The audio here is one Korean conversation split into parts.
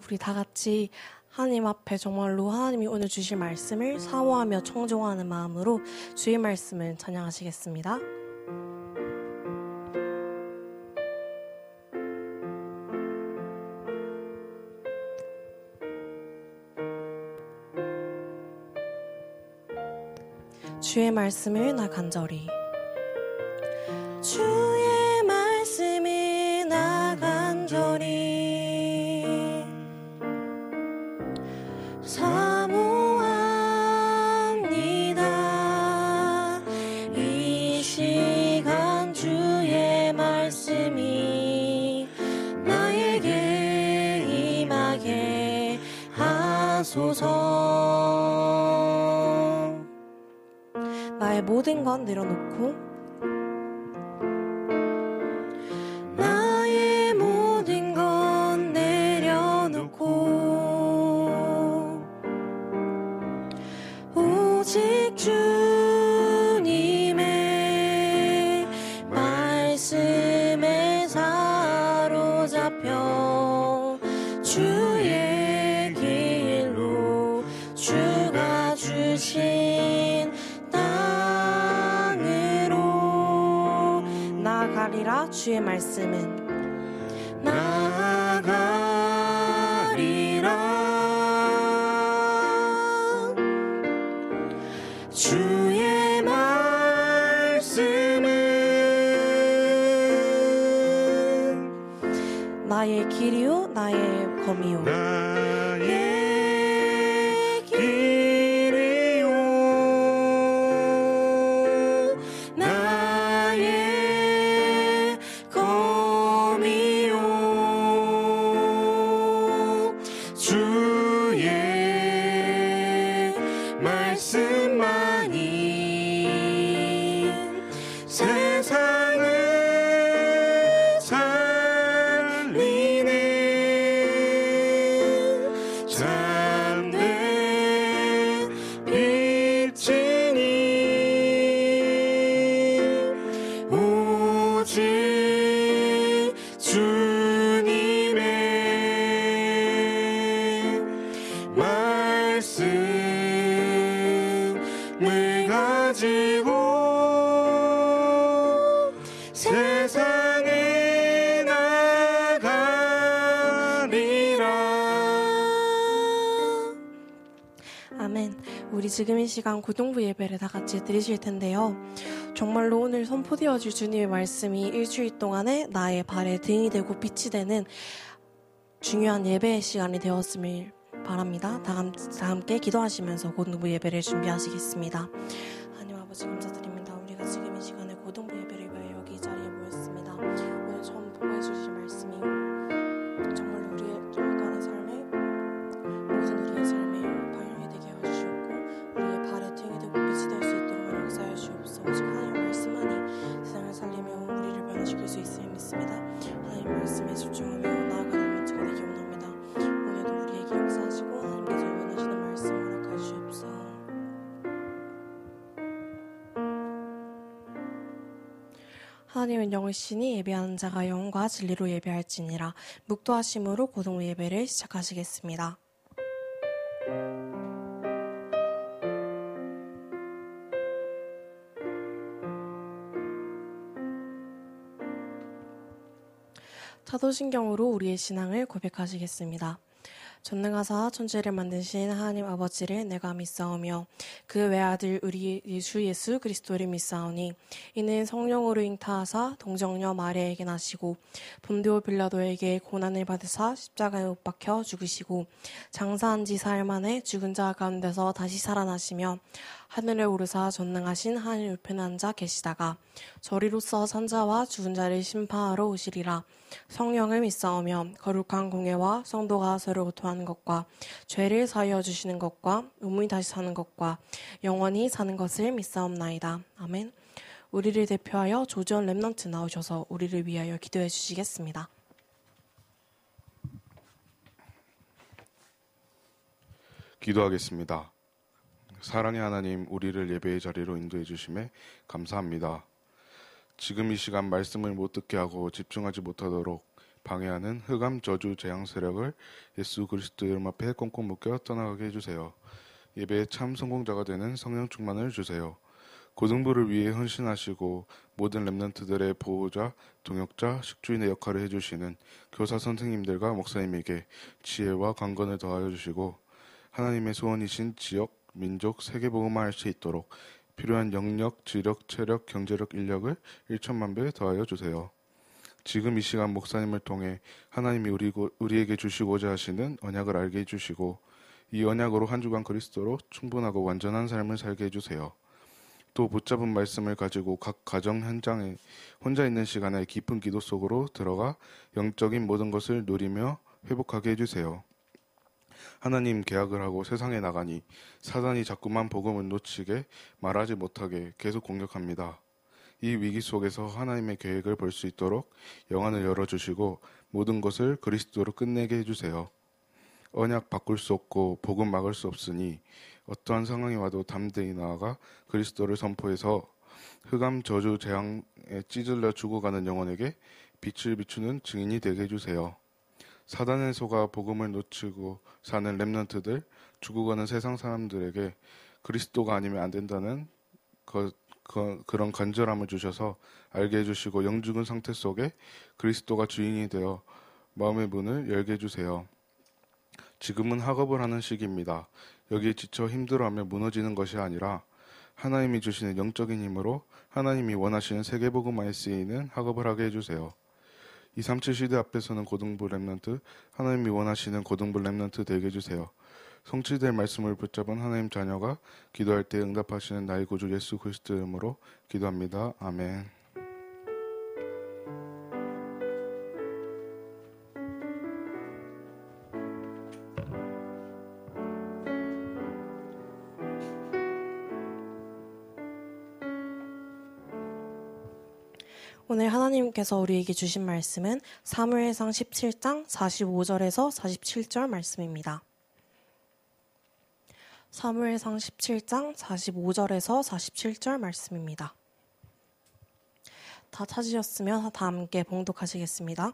우리 다 같이 하나님 앞에 정말로 하나님이 오늘 주실 말씀을 사모하며 청종하는 마음으로 주의 말씀을 찬양하시겠습니다. 주의 말씀을 나 간절히 주의 말씀을 나 간절히 사모합니다. 이 시간 주의 말씀이 나에게 임하게 하소서. 나의 모든 것 내려놓고 나의 모든 것 내려놓고 오직 주님의 말씀에 사로잡혀 주의 길로 주가 주신 땅으로 나아가리라. 주의 말씀은 나아가리라. 주의 말씀은 나의 길이요 나의 검이요 나의 길이요 나의 검이요 주의 말씀만이 세상을 살리네. 참된 빛이니 오직 주님의 말씀을 가지고 세상에 나가리라. 아멘. 우리 지금 이 시간 고등부 예배를 다 같이 드리실 텐데요. 정말로 오늘 선포되어질 주님의 말씀이 일주일 동안에 나의 발에 등이 되고 빛이 되는 중요한 예배의 시간이 되었음을 바랍니다. 다 함께 기도하시면서 고등부 예배를 준비하시겠습니다. 하나님 아버지 감사드립니다. 우리가 지금 이 시간에 고등부 예배를 위하여 여기 이 자리에 모였습니다. 오늘 처음 보여 주실 말씀이 정말 우리의 열가는 삶에 모든 우리의 삶에 반영이 되게 하여 주시옵고 우리의 발에 등이 되고 빛이 될 수 있도록 역사하여 주옵소서. 오직 하나님의 말씀만이 세상을 살리며 우리를 변화시킬 수 있음을 믿습니다. 하나님의 말씀에 집중하며 나아가는 문제가 되기 원합니다. 오늘도 우리에게 역사하시고 하나님께서 원하시는 말씀을 허락하여 주옵소서. 하나님은 영이시니 예배하는 자가 영과 진리로 예배할지니라. 묵도하심으로 고등부 예배를 시작하시겠습니다. 사도신경으로 우리의 신앙을 고백하시겠습니다. 전능하사 천지를 만드신 하나님 아버지를 내가 믿사오며 그 외아들 우리 주 예수 그리스도를 믿사오니 이는 성령으로 잉타하사 동정녀 마리아에게 나시고 본디오 빌라도에게 고난을 받으사 십자가에 못 박혀 죽으시고 장사한 지 사흘 만에 죽은 자 가운데서 다시 살아나시며 하늘에 오르사 전능하신 하늘 우편에 앉아 계시다가 저리로서 산자와 죽은 자를 심판하러 오시리라. 성령을 믿사오며 거룩한 공예와 성도가 서로 고통하는 것과 죄를 사하여 주시는 것과 몸이 다시 사는 것과 영원히 사는 것을 믿사옵나이다. 아멘. 우리를 대표하여 조지원 렘넌트 나오셔서 우리를 위하여 기도해 주시겠습니다. 기도하겠습니다. 사랑의 하나님, 우리를 예배의 자리로 인도해 주심에 감사합니다. 지금 이 시간 말씀을 못 듣게 하고 집중하지 못하도록 방해하는 흑암 저주 재앙 세력을 예수 그리스도 이름 앞에 꽁꽁 묶여 떠나가게 해주세요. 예배의 참 성공자가 되는 성령 충만을 주세요. 고등부를 위해 헌신하시고 모든 렘넌트들의 보호자, 동역자, 식주인의 역할을 해주시는 교사 선생님들과 목사님에게 지혜와 강건을 더하여 주시고 하나님의 소원이신 지역, 민족, 세계복음화 할 수 있도록 필요한 영역, 지력, 체력, 경제력, 인력을 1천만 배 더하여 주세요. 지금 이 시간 목사님을 통해 하나님이 우리에게 주시고자 하시는 언약을 알게 해주시고 이 언약으로 한 주간 그리스도로 충분하고 완전한 삶을 살게 해주세요. 또 붙잡은 말씀을 가지고 각 가정 현장에 혼자 있는 시간에 깊은 기도 속으로 들어가 영적인 모든 것을 누리며 회복하게 해주세요. 하나님 계약을 하고 세상에 나가니 사단이 자꾸만 복음을 놓치게 말하지 못하게 계속 공격합니다. 이 위기 속에서 하나님의 계획을 볼 수 있도록 영안을 열어주시고 모든 것을 그리스도로 끝내게 해주세요. 언약 바꿀 수 없고 복음 막을 수 없으니 어떠한 상황이 와도 담대히 나아가 그리스도를 선포해서 흑암 저주 재앙에 찌들려 죽어가는 영혼에게 빛을 비추는 증인이 되게 해주세요. 사단의 소가 복음을 놓치고 사는 렘넌트들, 죽어가는 세상 사람들에게 그리스도가 아니면 안 된다는 그런 간절함을 주셔서 알게 해주시고 영죽은 상태 속에 그리스도가 주인이 되어 마음의 문을 열게 해주세요. 지금은 학업을 하는 시기입니다. 여기에 지쳐 힘들어하며 무너지는 것이 아니라 하나님이 주시는 영적인 힘으로 하나님이 원하시는 세계복음화에 쓰이는 학업을 하게 해주세요. 237 시대 앞에서는 고등부 렘넌트, 하나님이 원하시는 고등부 렘넌트 되게 해주세요. 성취될 말씀을 붙잡은 하나님 자녀가 기도할 때 응답하시는 나의 구주 예수 그리스도 이름으로 기도합니다. 아멘. 오늘 하나님께서 우리에게 주신 말씀은 사무엘상 17장 45절에서 47절 말씀입니다. 사무엘상 17장 45절에서 47절 말씀입니다. 다 찾으셨으면 다 함께 봉독하시겠습니다.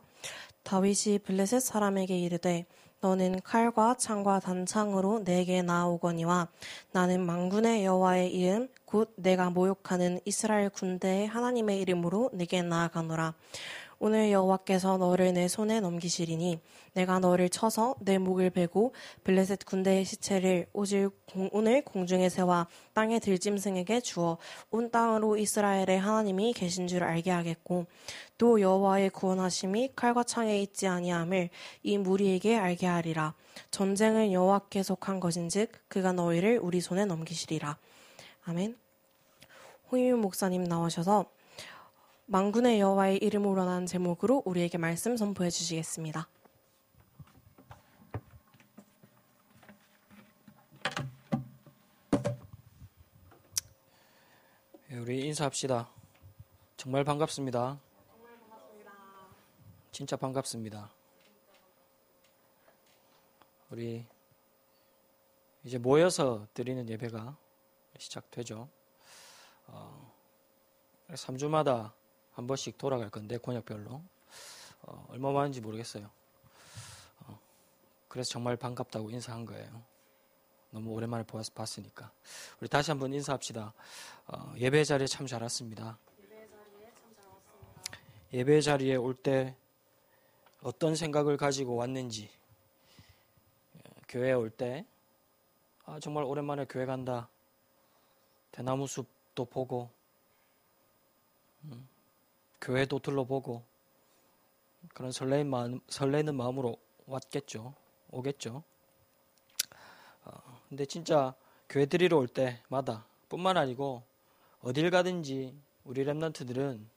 다윗이 블레셋 사람에게 이르되 너는 칼과 창과 단창으로 내게 나아오거니와 나는 만군의 여호와의 이름 곧 내가 모욕하는 이스라엘 군대의 하나님의 이름으로 내게 나아가노라. 오늘 여호와께서 너를 내 손에 넘기시리니 내가 너를 쳐서 내 목을 베고 블레셋 군대의 시체를 오늘 공중에 세워 땅의 들짐승에게 주어 온 땅으로 이스라엘의 하나님이 계신 줄 알게 하겠고 또 여호와의 구원하심이 칼과 창에 있지 아니함을 이 무리에게 알게 하리라. 전쟁은 여호와께 속한 것인즉 그가 너희를 우리 손에 넘기시리라. 아멘. 홍희윤 목사님 나오셔서 만군의 여호와의 이름으로라는 제목으로 우리에게 말씀 선포해 주시겠습니다. 우리 인사합시다. 정말 반갑습니다. 진짜 반갑습니다. 우리 이제 모여서 드리는 예배가 시작되죠. 3주마다 한 번씩 돌아갈 건데 권역별로 얼마 많은지 모르겠어요. 그래서 정말 반갑다고 인사한 거예요. 너무 오랜만에 봤으니까. 우리 다시 한번 인사합시다. 예배 자리에 참 잘 왔습니다. 예배 자리에 올 때 어떤 생각을 가지고 왔는지, 교회에 올 때 정말 오랜만에 교회 간다. 대나무 숲도 보고 교회도 둘러보고 그런 설레는 마음으로 오겠죠. 근데 진짜 교회 드리러 올 때마다 뿐만 아니고 어딜 가든지 우리 렘넌트들은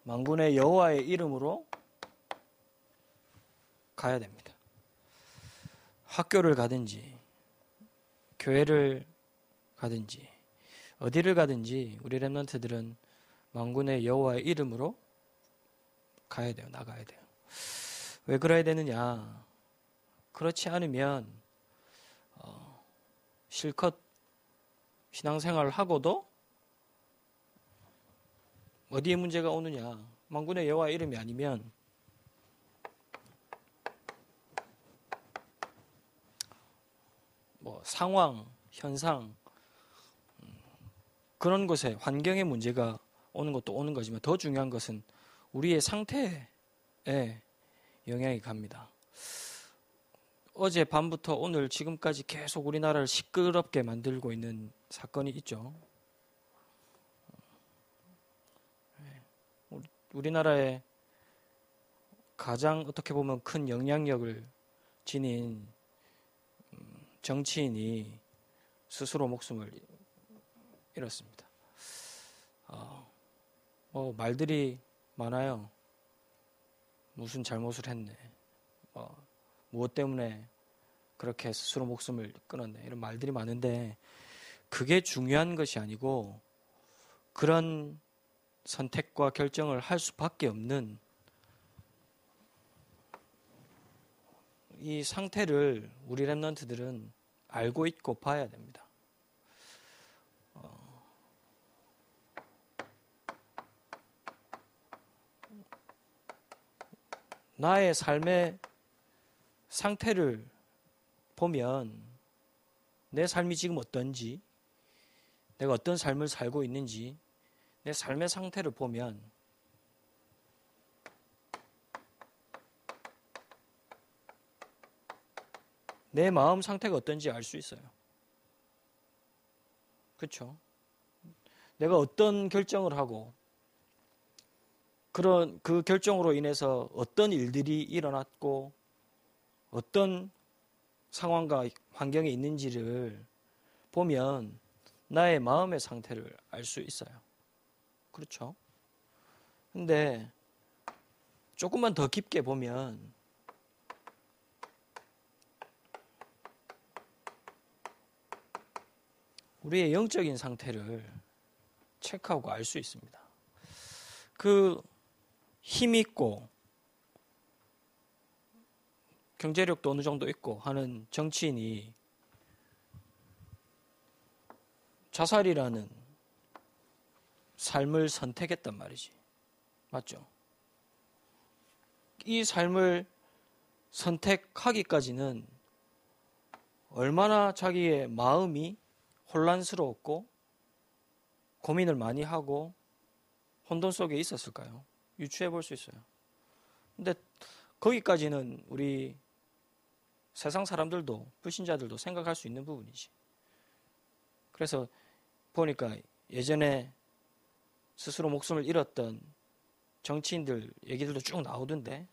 만군의 여호와의 이름으로 가야 됩니다. 학교를 가든지 교회를 가든지 어디를 가든지 우리 렘넌트들은 만군의 여호와의 이름으로 가야 돼요. 나가야 돼요. 왜 그래야 되느냐? 그렇지 않으면 실컷 신앙생활을 하고도 어디에 문제가 오느냐? 만군의 여호와의 이름이 아니면 뭐 상황, 현상 그런 것에 환경에 문제가 오는 것도 오는 거지만 더 중요한 것은 우리의 상태에 영향이 갑니다. 어제 밤부터 오늘 지금까지 계속 우리나라를 시끄럽게 만들고 있는 사건이 있죠. 우리나라에 가장 어떻게 보면 큰 영향력을 지닌 정치인이 스스로 목숨을 잃었습니다. 말들이 많아요. 무슨 잘못을 했네. 무엇 때문에 그렇게 스스로 목숨을 끊었네. 이런 말들이 많은데 그게 중요한 것이 아니고 그런 선택과 결정을 할 수밖에 없는 이 상태를 우리 렘넌트들은 알고 있고 봐야 됩니다. 나의 삶의 상태를 보면 내 삶이 지금 어떤지, 내가 어떤 삶을 살고 있는지 내 삶의 상태를 보면 내 마음 상태가 어떤지 알 수 있어요. 그렇죠? 내가 어떤 결정을 하고 그 결정으로 인해서 어떤 일들이 일어났고 어떤 상황과 환경에 있는지를 보면 나의 마음의 상태를 알 수 있어요. 그렇죠? 근데 조금만 더 깊게 보면 우리의 영적인 상태를 체크하고 알 수 있습니다. 그 힘있고 경제력도 어느 정도 있고 하는 정치인이 자살이라는 삶을 선택했단 말이지. 맞죠? 이 삶을 선택하기까지는 얼마나 자기의 마음이 혼란스러웠고 고민을 많이 하고 혼돈 속에 있었을까요? 유추해 볼 수 있어요. 근데 거기까지는 우리 세상 사람들도 불신자들도 생각할 수 있는 부분이지. 그래서 보니까 예전에 스스로 목숨을 잃었던 정치인들 얘기들도 쭉 나오던데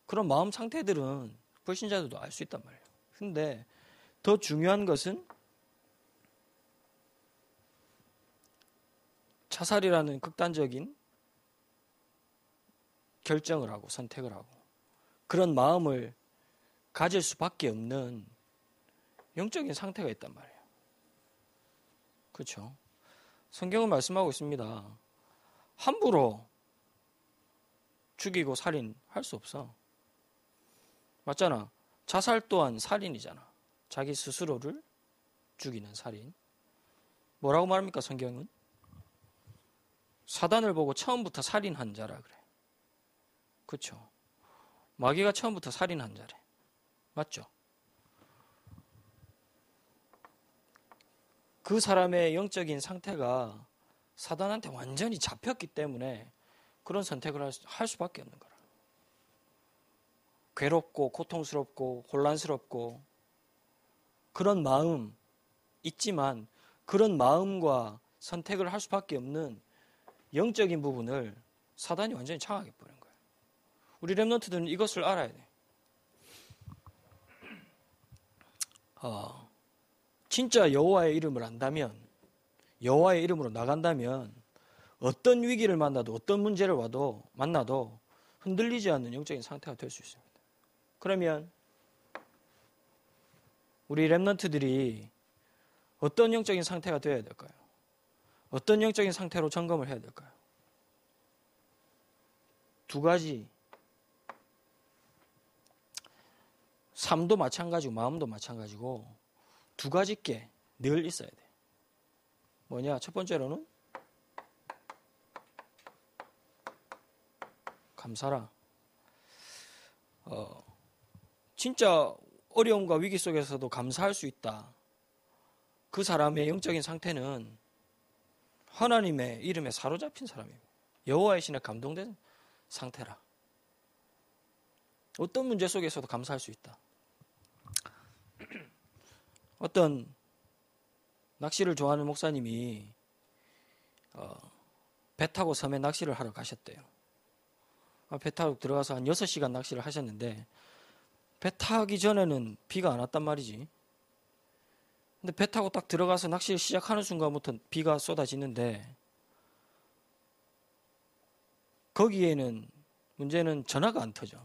그런 마음 상태들은 불신자들도 알 수 있단 말이에요. 근데 더 중요한 것은 자살이라는 극단적인 결정을 하고 선택을 하고 그런 마음을 가질 수밖에 없는 영적인 상태가 있단 말이에요. 그렇죠? 성경은 말씀하고 있습니다. 함부로 죽이고 살인할 수 없어. 맞잖아. 자살 또한 살인이잖아. 자기 스스로를 죽이는 살인. 뭐라고 말합니까, 성경은? 사단을 보고 처음부터 살인한 자라 그래. 그렇죠? 마귀가 처음부터 살인한 자래. 맞죠? 그 사람의 영적인 상태가 사단한테 완전히 잡혔기 때문에 그런 선택을 할 수밖에 없는 거라. 괴롭고 고통스럽고 혼란스럽고 그런 마음 있지만 그런 마음과 선택을 할 수밖에 없는 영적인 부분을 사단이 완전히 장악해 버린 거예요. 우리 렘넌트들은 이것을 알아야 돼. 진짜 여호와의 이름을 안다면, 여호와의 이름으로 나간다면 어떤 위기를 만나도 어떤 문제를 만나도 흔들리지 않는 영적인 상태가 될 수 있습니다. 그러면 우리 렘넌트들이 어떤 영적인 상태가 되어야 될까요? 어떤 영적인 상태로 점검을 해야 될까요? 두 가지. 삶도 마찬가지고 마음도 마찬가지고 두 가지께 늘 있어야 돼. 뭐냐? 첫 번째로는 감사라. 진짜 어려움과 위기 속에서도 감사할 수 있다. 그 사람의 영적인 상태는 하나님의 이름에 사로잡힌 사람입니다. 여호와의 신에 감동된 상태라. 어떤 문제 속에서도 감사할 수 있다. 어떤 낚시를 좋아하는 목사님이 배 타고 섬에 낚시를 하러 가셨대요. 배 타고 들어가서 한 6시간 낚시를 하셨는데 배 타기 전에는 비가 안 왔단 말이지. 근데 배 타고 딱 들어가서 낚시를 시작하는 순간부터 비가 쏟아지는데 거기에는 문제는 전화가 안 터져.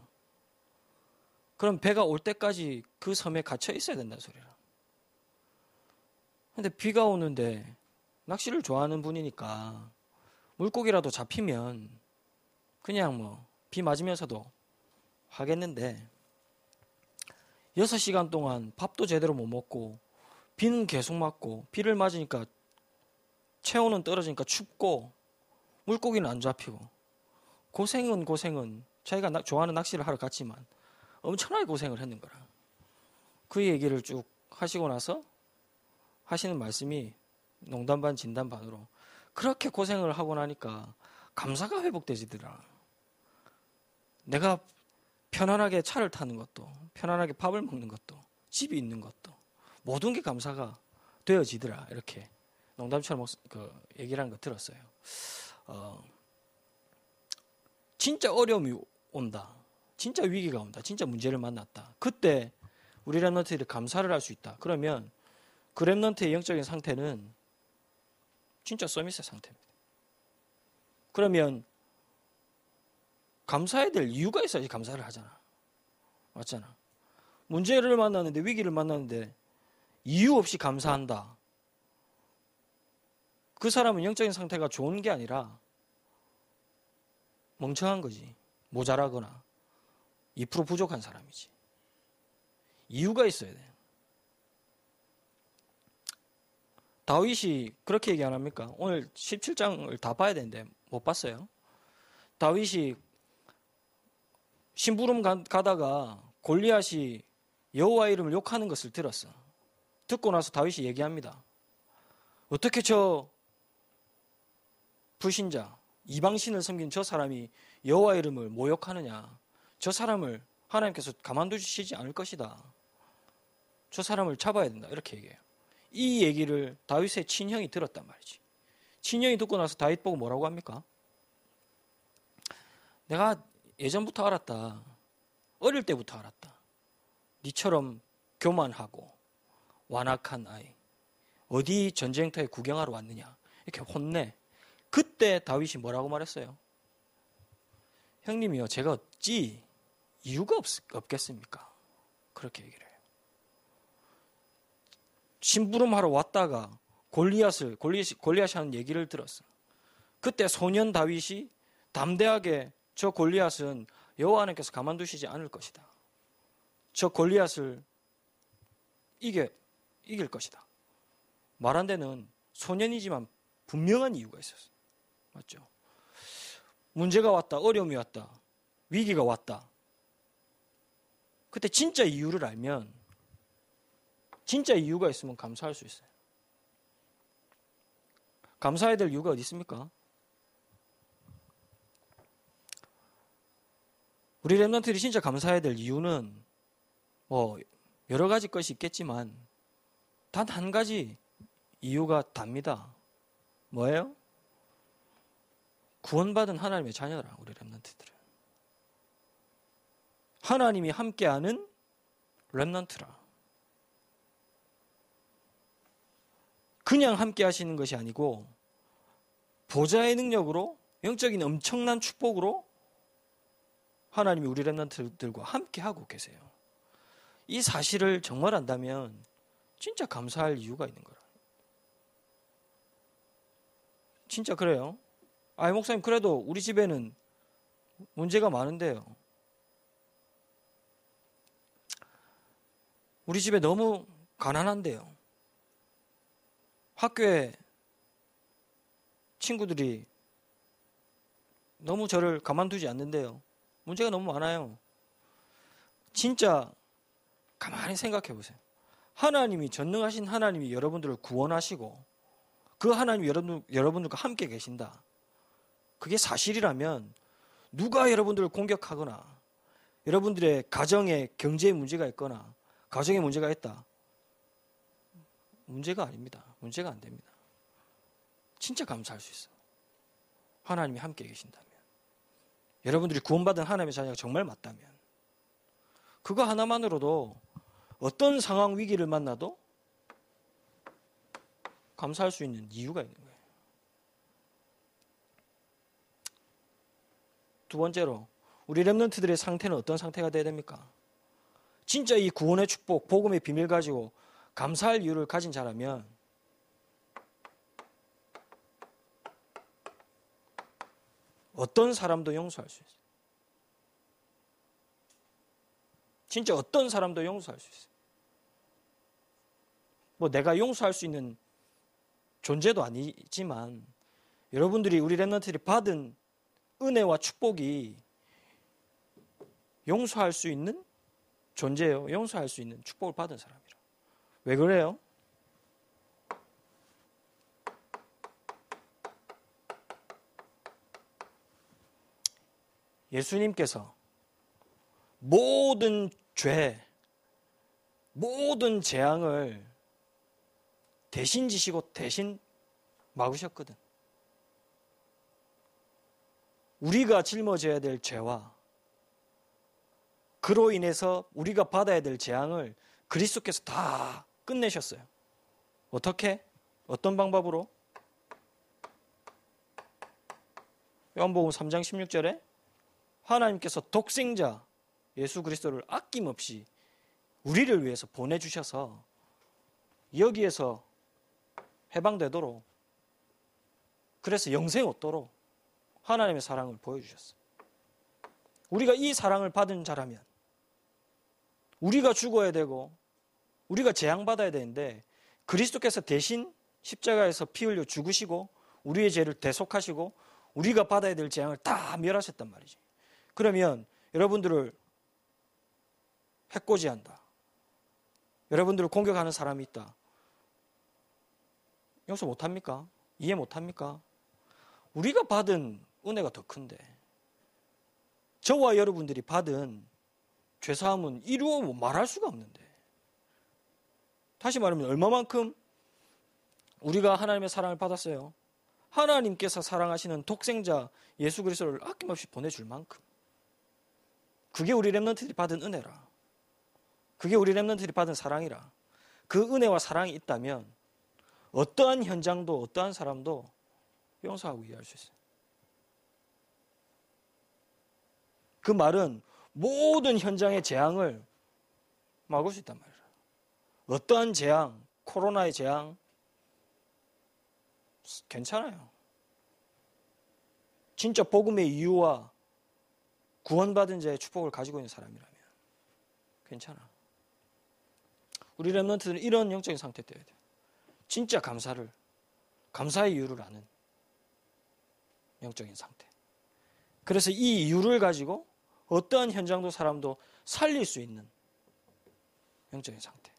그럼 배가 올 때까지 그 섬에 갇혀 있어야 된다는 소리라. 근데 비가 오는데 낚시를 좋아하는 분이니까 물고기라도 잡히면 그냥 뭐 비 맞으면서도 하겠는데 6시간 동안 밥도 제대로 못 먹고 비는 계속 맞고 비를 맞으니까 체온은 떨어지니까 춥고 물고기는 안 잡히고 고생은 자기가 좋아하는 낚시를 하러 갔지만 엄청나게 고생을 했는 거라. 그 얘기를 쭉 하시고 나서 하시는 말씀이 농담 반 진담 반으로 그렇게 고생을 하고 나니까 감사가 회복되지더라. 내가 편안하게 차를 타는 것도 편안하게 밥을 먹는 것도 집이 있는 것도 모든 게 감사가 되어지더라. 이렇게 농담처럼 얘기를 하는 거 들었어요. 진짜 어려움이 온다. 진짜 위기가 온다. 진짜 문제를 만났다. 그때 우리 렘넌트들이 감사를 할 수 있다. 그러면 그 렘넌트의 영적인 상태는 진짜 서밋의 상태입니다. 그러면 감사해야 될 이유가 있어야지 감사를 하잖아. 맞잖아. 문제를 만났는데 위기를 만났는데 이유 없이 감사한다. 그 사람은 영적인 상태가 좋은 게 아니라 멍청한 거지. 모자라거나 2% 부족한 사람이지. 이유가 있어야 돼. 다윗이 그렇게 얘기 안 합니까? 오늘 17장을 다 봐야 되는데 못 봤어요. 다윗이 심부름 가다가 골리앗이 여호와 이름을 욕하는 것을 들었어. 듣고 나서 다윗이 얘기합니다. 어떻게 저 불신자, 이방신을 섬긴 저 사람이 여호와 이름을 모욕하느냐. 저 사람을 하나님께서 가만두시지 않을 것이다. 저 사람을 잡아야 된다. 이렇게 얘기해요. 이 얘기를 다윗의 친형이 들었단 말이지. 친형이 듣고 나서 다윗 보고 뭐라고 합니까? 내가 예전부터 알았다. 어릴 때부터 알았다. 니처럼 교만하고 완악한 아이. 어디 전쟁터에 구경하러 왔느냐. 이렇게 혼내. 그때 다윗이 뭐라고 말했어요? 형님이요, 제가 어찌 이유가 없겠습니까? 그렇게 얘기를 해요. 심부름하러 왔다가 골리앗이 하는 얘기를 들었어. 그때 소년 다윗이 담대하게 저 골리앗은 여호와 하나님께서 가만두시지 않을 것이다. 저 골리앗을 이길 것이다. 말한 데는 소년이지만 분명한 이유가 있었어. 맞죠? 문제가 왔다. 어려움이 왔다. 위기가 왔다. 그때 진짜 이유를 알면 진짜 이유가 있으면 감사할 수 있어요. 감사해야 될 이유가 어디 있습니까? 우리 렘넌트들이 진짜 감사해야 될 이유는 뭐 여러 가지 것이 있겠지만 단 한 가지 이유가 답니다. 뭐예요? 구원받은 하나님의 자녀라. 우리 렘넌트들은 하나님이 함께하는 렘넌트라. 그냥 함께 하시는 것이 아니고 보좌의 능력으로 영적인 엄청난 축복으로 하나님이 우리 렘넌트들과 함께 하고 계세요. 이 사실을 정말 안다면 진짜 감사할 이유가 있는 거라. 진짜 그래요. 아이 목사님 그래도 우리 집에는 문제가 많은데요. 우리 집에 너무 가난한데요. 학교에 친구들이 너무 저를 가만두지 않는데요. 문제가 너무 많아요. 진짜 가만히 생각해 보세요. 하나님이, 전능하신 하나님이 여러분들을 구원하시고 그 하나님이 여러분들과 함께 계신다. 그게 사실이라면 누가 여러분들을 공격하거나 여러분들의 가정에 경제에 문제가 있거나 가정에 문제가 있다. 문제가 아닙니다. 문제가 안 됩니다. 진짜 감사할 수 있어요. 하나님이 함께 계신다면. 여러분들이 구원받은 하나님의 자녀가 정말 맞다면. 그거 하나만으로도 어떤 상황 위기를 만나도 감사할 수 있는 이유가 있는 거예요. 두 번째로 우리 렘넌트들의 상태는 어떤 상태가 돼야 됩니까? 진짜 이 구원의 축복, 복음의 비밀 가지고 감사할 이유를 가진 자라면 어떤 사람도 용서할 수 있어요. 진짜 어떤 사람도 용서할 수 있어요. 뭐 내가 용서할 수 있는 존재도 아니지만 여러분들이, 우리 렘넌트들이 받은 은혜와 축복이 용서할 수 있는 존재예요. 용서할 수 있는 축복을 받은 사람이라. 왜 그래요? 예수님께서 모든 죄, 모든 재앙을 대신 지시고 대신 막으셨거든. 우리가 짊어져야 될 죄와 그로 인해서 우리가 받아야 될 재앙을 그리스도께서 다 끝내셨어요. 어떻게? 어떤 방법으로? 요한복음 3장 16절에 하나님께서 독생자 예수 그리스도를 아낌없이 우리를 위해서 보내주셔서 여기에서 해방되도록, 그래서 영생 얻도록 하나님의 사랑을 보여주셨어요. 우리가 이 사랑을 받은 자라면 우리가 죽어야 되고 우리가 재앙받아야 되는데 그리스도께서 대신 십자가에서 피 흘려 죽으시고 우리의 죄를 대속하시고 우리가 받아야 될 재앙을 다 멸하셨단 말이죠. 그러면 여러분들을 해코지한다, 여러분들을 공격하는 사람이 있다, 용서 못합니까? 이해 못합니까? 우리가 받은 은혜가 더 큰데, 저와 여러분들이 받은 죄사함은 이루어 말할 수가 없는데, 다시 말하면 얼마만큼 우리가 하나님의 사랑을 받았어요? 하나님께서 사랑하시는 독생자 예수 그리스도를 아낌없이 보내줄 만큼. 그게 우리 렘넌트들이 받은 은혜라. 그게 우리 렘넌트들이 받은 사랑이라. 그 은혜와 사랑이 있다면 어떠한 현장도 어떠한 사람도 용서하고 이해할 수 있어요. 그 말은 모든 현장의 재앙을 막을 수 있단 말이에요. 어떠한 재앙, 코로나의 재앙 괜찮아요. 진짜 복음의 이유와 구원받은 자의 축복을 가지고 있는 사람이라면 괜찮아. 우리 렘넌트들은 이런 영적인 상태 되어야 돼요. 진짜 감사의 이유를 아는 영적인 상태. 그래서 이 이유를 가지고 어떠한 현장도 사람도 살릴 수 있는 영적인 상태.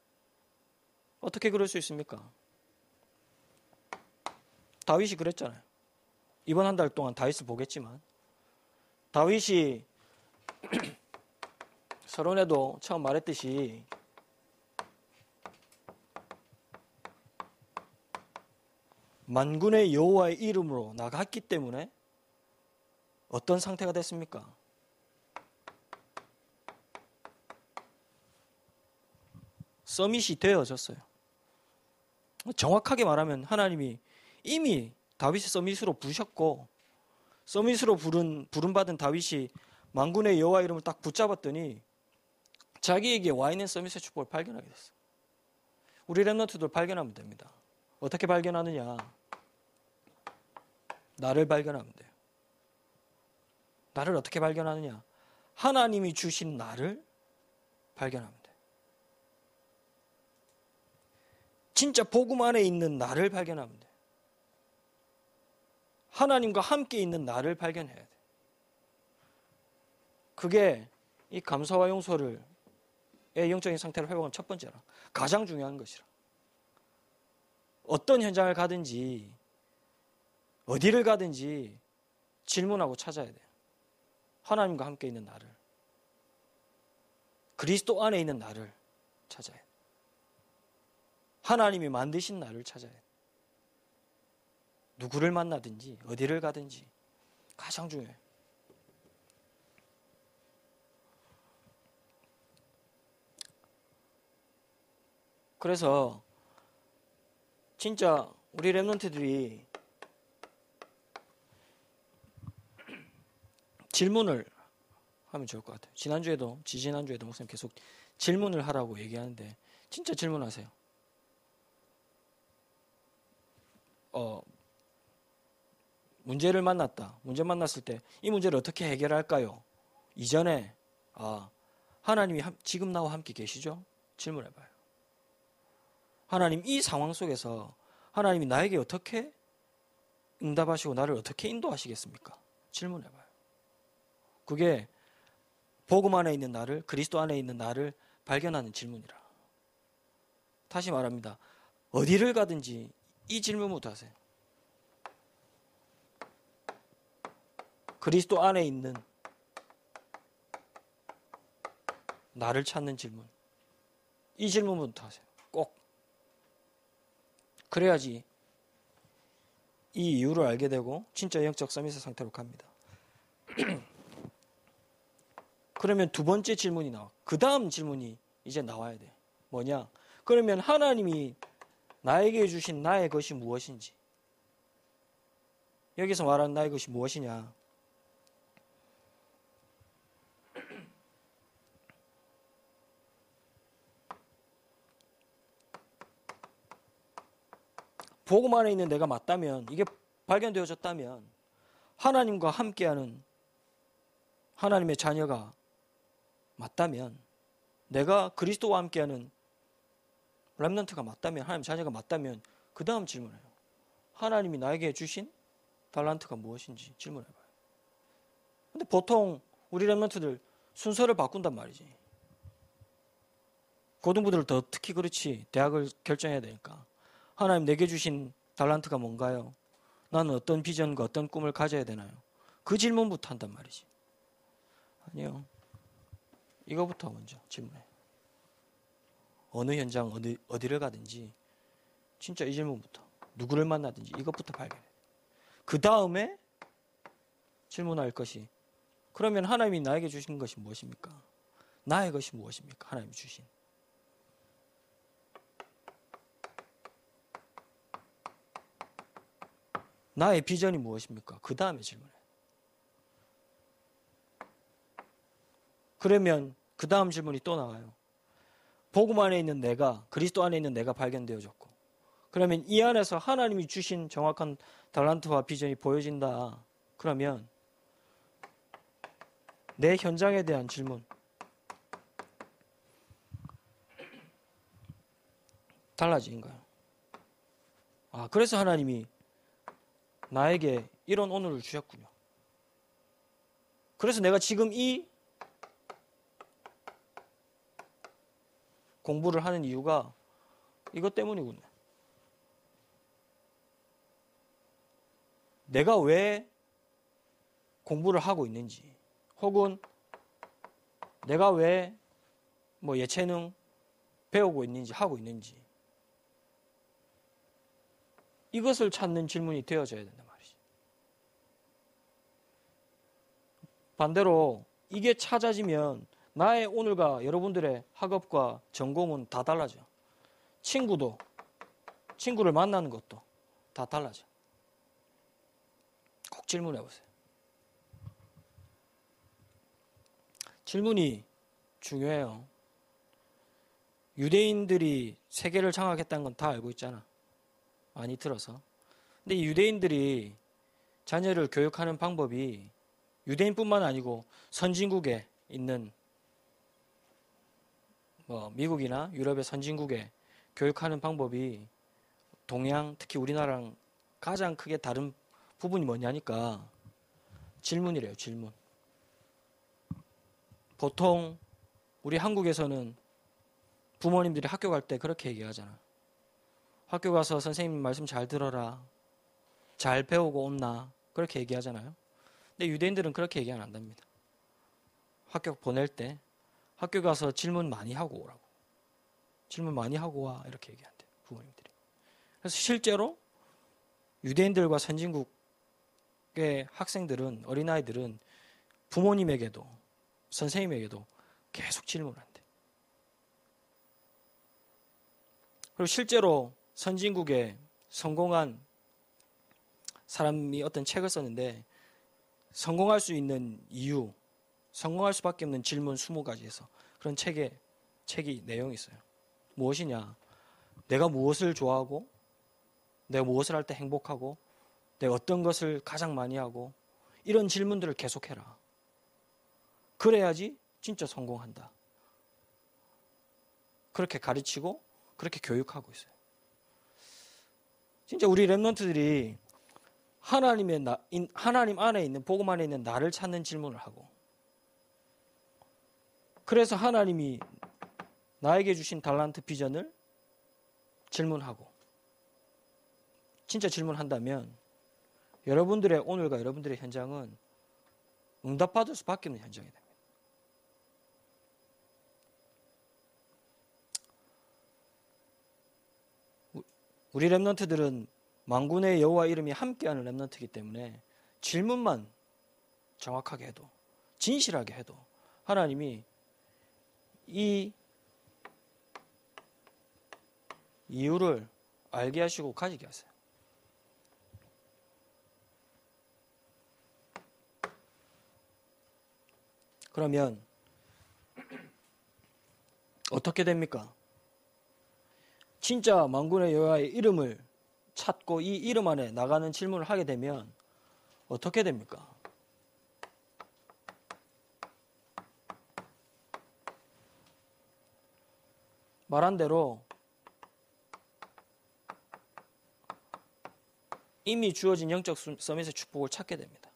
어떻게 그럴 수 있습니까? 다윗이 그랬잖아요. 이번 한 달 동안 다윗을 보겠지만 다윗이 서론에도 처음 말했듯이 만군의 여호와의 이름으로 나갔기 때문에 어떤 상태가 됐습니까? 서밋이 되어졌어요. 정확하게 말하면 하나님이 이미 다윗이 서밋으로 부르셨고, 서밋으로 부름받은 다윗이 만군의 여호와 이름을 딱 붙잡았더니 자기에게 와 있는 서밋의 축복을 발견하게 됐어요. 우리 렘넌트들 발견하면 됩니다. 어떻게 발견하느냐? 나를 발견하면 돼요. 나를 어떻게 발견하느냐? 하나님이 주신 나를 발견하면 돼요. 진짜 복음 안에 있는 나를 발견하면 돼. 하나님과 함께 있는 나를 발견해야 돼. 그게 이 감사와 용서를 의 영적인 상태를 회복하는 첫 번째라. 가장 중요한 것이라. 어떤 현장을 가든지 어디를 가든지 질문하고 찾아야 돼. 하나님과 함께 있는 나를, 그리스도 안에 있는 나를 찾아야 돼. 하나님이 만드신 나를 찾아야 돼. 누구를 만나든지 어디를 가든지 가장 중요해. 그래서 진짜 우리 랩런트들이 질문을 하면 좋을 것 같아요. 지난주에도 지지난주에도 목사님 계속 질문을 하라고 얘기하는데 진짜 질문하세요. 문제를 만났다. 문제 만났을 때 이 문제를 어떻게 해결할까요? 이전에 하나님이 지금 나와 함께 계시죠? 질문해봐요. 하나님, 이 상황 속에서 하나님이 나에게 어떻게 응답하시고 나를 어떻게 인도하시겠습니까? 질문해봐요. 그게 복음 안에 있는 나를, 그리스도 안에 있는 나를 발견하는 질문이라. 다시 말합니다. 어디를 가든지 이 질문부터 하세요. 그리스도 안에 있는 나를 찾는 질문. 이 질문부터 하세요. 꼭. 그래야지 이 이유를 알게 되고 진짜 영적 서밋의 상태로 갑니다. 그러면 두 번째 질문이 나와. 그 다음 질문이 이제 나와야 돼. 뭐냐? 그러면 하나님이 나에게 주신 나의 것이 무엇인지. 여기서 말하는 나의 것이 무엇이냐? 복음 안에 있는 내가 맞다면, 이게 발견되어졌다면 하나님과 함께하는 하나님의 자녀가 맞다면, 내가 그리스도와 함께하는 렘넌트가 맞다면, 하나님 자녀가 맞다면 그 다음 질문해요. 하나님이 나에게 주신 달란트가 무엇인지 질문해봐요. 근데 보통 우리 렘넌트들 순서를 바꾼단 말이지. 고등부들 더 특히 그렇지. 대학을 결정해야 되니까. 하나님 내게 주신 달란트가 뭔가요? 나는 어떤 비전과 어떤 꿈을 가져야 되나요? 그 질문부터 한단 말이지. 아니요. 이거부터 먼저 질문해. 어느 현장, 어디를 가든지 진짜 이 질문부터. 누구를 만나든지 이것부터 발견해. 그 다음에 질문할 것이, 그러면 하나님이 나에게 주신 것이 무엇입니까? 나의 것이 무엇입니까? 하나님이 주신. 나의 비전이 무엇입니까? 그 다음에 질문해. 그러면 그 다음 질문이 또 나와요. 복음 안에 있는 내가, 그리스도 안에 있는 내가 발견되어졌고, 그러면 이 안에서 하나님이 주신 정확한 달란트와 비전이 보여진다. 그러면 내 현장에 대한 질문. 달라진 거예요. 그래서 하나님이 나에게 이런 오늘을 주셨군요. 그래서 내가 지금 이 공부를 하는 이유가 이것 때문이군요. 내가 왜 공부를 하고 있는지, 혹은 내가 왜 예체능 배우고 있는지, 하고 있는지, 이것을 찾는 질문이 되어져야 된단 말이지. 반대로 이게 찾아지면 나의 오늘과 여러분들의 학업과 전공은 다 달라져. 친구를 만나는 것도 다 달라져. 꼭 질문해 보세요. 질문이 중요해요. 유대인들이 세계를 장악했다는 건 다 알고 있잖아. 많이 들어서. 근데 이 유대인들이 자녀를 교육하는 방법이 유대인뿐만 아니고 선진국에 있는 미국이나 유럽의 선진국의 교육하는 방법이 동양, 특히 우리나라랑 가장 크게 다른 부분이 뭐냐니까 질문이래요. 질문. 보통 우리 한국에서는 부모님들이 학교 갈 때 그렇게 얘기하잖아. 학교 가서 선생님 말씀 잘 들어라. 잘 배우고 온나. 그렇게 얘기하잖아요. 근데 유대인들은 그렇게 얘기 안 한답니다. 학교 보낼 때 학교 가서 질문 많이 하고 오라고. 질문 많이 하고 와. 이렇게 얘기한대요. 부모님들이. 그래서 실제로 유대인들과 선진국의 학생들은, 어린아이들은 부모님에게도 선생님에게도 계속 질문한대. 그리고 실제로 선진국에 성공한 사람이 어떤 책을 썼는데 성공할 수 있는 이유, 성공할 수밖에 없는 질문 20가지에서 그런 책이 내용이 있어요. 무엇이냐? 내가 무엇을 좋아하고, 내가 무엇을 할 때 행복하고, 내가 어떤 것을 가장 많이 하고, 이런 질문들을 계속해라. 그래야지 진짜 성공한다. 그렇게 가르치고 그렇게 교육하고 있어요. 진짜 우리 랩런트들이 하나님 안에 있는, 복음 안에 있는 나를 찾는 질문을 하고, 그래서 하나님이 나에게 주신 달란트 비전을 질문하고, 진짜 질문한다면 여러분들의 오늘과 여러분들의 현장은 응답받을 수밖에 없는 현장이 됩니다. 우리 랩런트들은 만군의 여호와 이름이 함께하는 랩런트이기 때문에 질문만 정확하게 해도, 진실하게 해도 하나님이 이 이유를 알게 하시고 가지게 하세요. 그러면 어떻게 됩니까? 진짜 만군의 여호와의 이름을 찾고 이 이름 안에 나가는 질문을 하게 되면 어떻게 됩니까? 말한 대로 이미 주어진 영적 서밋의 축복을 찾게 됩니다.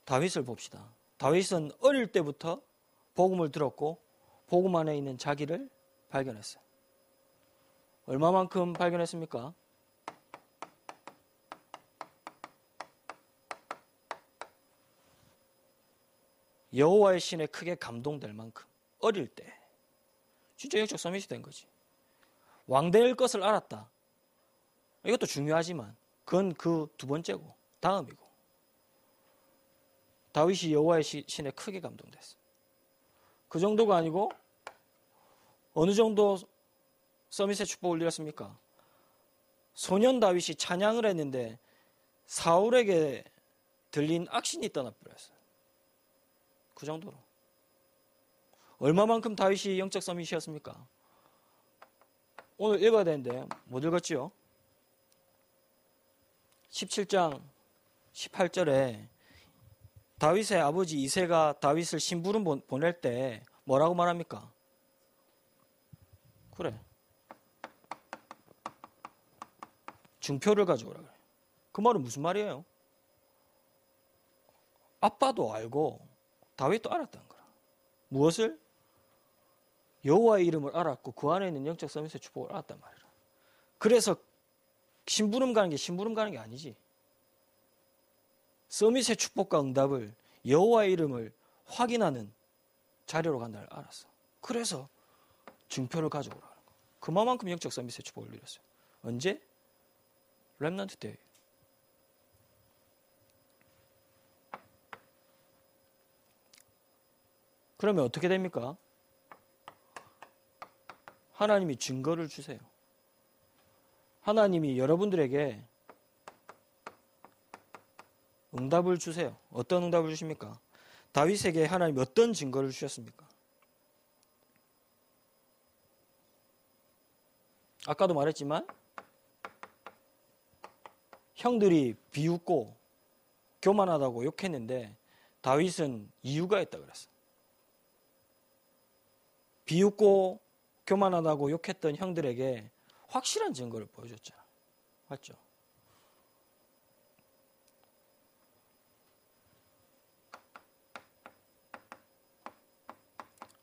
다윗을 봅시다. 다윗은 어릴 때부터 복음을 들었고 복음 안에 있는 자기를 발견했어요. 얼마만큼 발견했습니까? 여호와의 신에 크게 감동될 만큼 어릴 때 진짜 영적 서밋이 된 거지. 왕 될 것을 알았다. 이것도 중요하지만 그건 그 두 번째고 다음이고, 다윗이 여호와의 신에 크게 감동됐어. 그 정도가 아니고 어느 정도 서밋의 축복을 누렸습니까? 소년 다윗이 찬양을 했는데 사울에게 들린 악신이 떠나버렸어요. 그 정도로. 얼마만큼 다윗이 영적 서밋이었습니까? 오늘 읽어야 되는데 못 읽었지요? 17장 18절에 다윗의 아버지 이새가 다윗을 심부름 보낼 때 뭐라고 말합니까? 그래. 증표를 가져오라 그래. 그 말은 무슨 말이에요? 아빠도 알고 다윗도 알았다는 거라. 무엇을? 여호와의 이름을 알았고 그 안에 있는 영적 서밋의 축복을 알았단 말이라. 그래서 심부름 가는 게 아니지. 서밋의 축복과 응답을 여호와의 이름을 확인하는 자료로 간다를 알았어. 그래서 증표를 가져오라는 거. 그만큼 영적 서밋의 축복을 누렸어요. 언제? 렘넌트 때. 그러면 어떻게 됩니까? 하나님이 증거를 주세요. 하나님이 여러분들에게 응답을 주세요. 어떤 응답을 주십니까? 다윗에게 하나님이 어떤 증거를 주셨습니까? 아까도 말했지만 형들이 비웃고 교만하다고 욕했는데 다윗은 이유가 있다고 그랬어. 비웃고 교만하다고 욕했던 형들에게 확실한 증거를 보여줬잖아. 맞죠?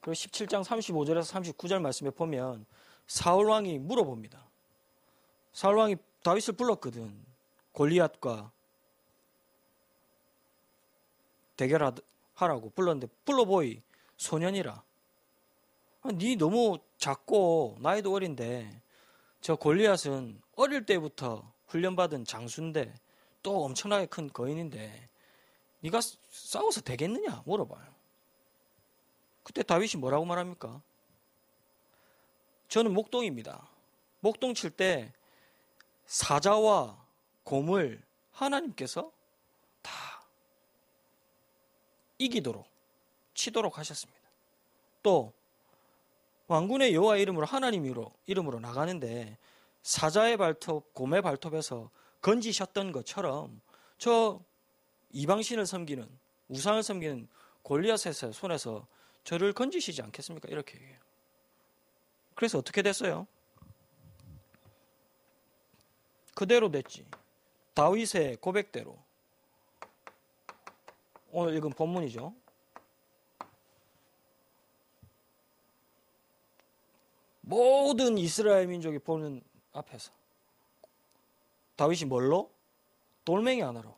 그리고 17장 35절에서 39절 말씀에 보면 사울 왕이 물어봅니다. 사울 왕이 다윗을 불렀거든. 골리앗과 대결하라고 불렀는데 불러보이 소년이라. 네 너무 작고 나이도 어린데 저 골리앗은 어릴 때부터 훈련받은 장수인데 또 엄청나게 큰 거인인데 네가 싸워서 되겠느냐 물어봐요. 그때 다윗이 뭐라고 말합니까? 저는 목동입니다. 목동 칠 때 사자와 곰을 하나님께서 다 이기도록 치도록 하셨습니다. 또 왕군의 여호와 이름으로 하나님 이름으로 나가는데 사자의 발톱, 곰의 발톱에서 건지셨던 것처럼 저 이방신을 섬기는 우상을 섬기는 골리앗의 손에서 저를 건지시지 않겠습니까? 이렇게 얘기해요. 그래서 어떻게 됐어요? 그대로 됐지. 다윗의 고백대로. 오늘 읽은 본문이죠. 모든 이스라엘 민족이 보는 앞에서 다윗이 뭘로? 돌멩이 하나로